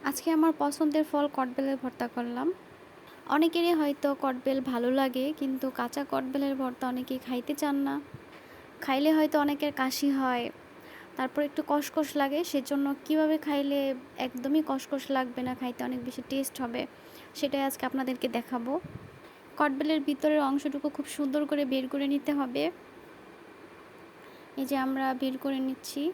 আজকে আমার পছন্দের ফল কটবেলের ভর্তা করলাম। অনেকেরই হয়তো কটবেল ভালো লাগে, কিন্তু কাঁচা কটবেলের ভর্তা অনেকেই খাইতে চান না। খাইলে হয়তো অনেকের কাশি হয়, তারপর একটু কষকষ লাগে। সেজন্য কিভাবে খাইলে একদমই কষকষ লাগবে না, খাইতে অনেক বেশি টেস্ট হবে, সেটাই আজকে আপনাদেরকে দেখাবো। কটবেলের ভিতরের অংশটুকু খুব সুন্দর করে বের করে নিতে হবে। এই যে আমরা বের করে নিচ্ছি।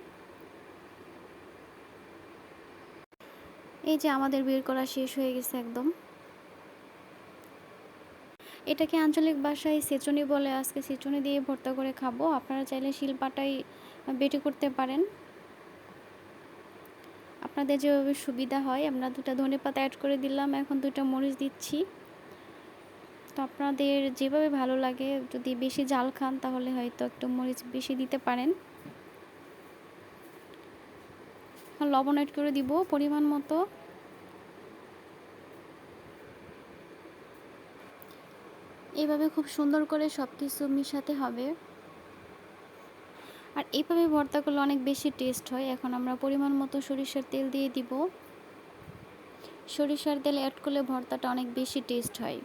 এই যে আমাদের বের করা শেষ হয়ে গেছে একদম। এটাকে আঞ্চলিক ভাষায় ছেঁচনি বলে। আজকে ছেঁচনি দিয়ে ভর্তা করে খাবো। আপনারা চাইলে শিলপাটায় বেটে করতে পারেন, আপনাদের যেভাবে সুবিধা হয়। আমরা 2টা ধনেপাতা অ্যাড করে দিলাম, এখন 2টা মরিচ দিচ্ছি। তো আপনাদের যেভাবে ভালো লাগে, যদি বেশি ঝাল খান তাহলে হয়তো একটু মরিচ বেশি দিতে পারেন। লবণ অ্যাড করে দিব পরিমাণ মতো। এইভাবে খুব সুন্দর করে সব কিছু মিশাতে হবে। আর এইভাবে ভর্তা করলে অনেক বেশি টেস্ট হয়। এখন আমরা পরিমাণ মতো সরিষার তেল দিয়ে দিব। সরিষার তেল অ্যাড করলে ভর্তাটা অনেক বেশি টেস্ট হয়।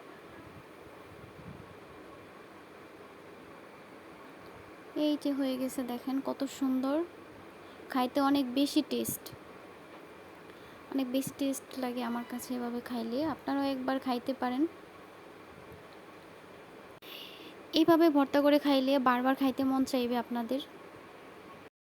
এই যে হয়ে গেছে, দেখেন কত সুন্দর, খাইতে অনেক বেশি টেস্ট, অনেক বেশি টেস্ট লাগে আমার কাছে এভাবে খাইলে। আপনারাও একবার খাইতে পারেন। এইভাবে ভর্তা করে খাইলে বারবার খাইতে মন চাইবে আপনাদের।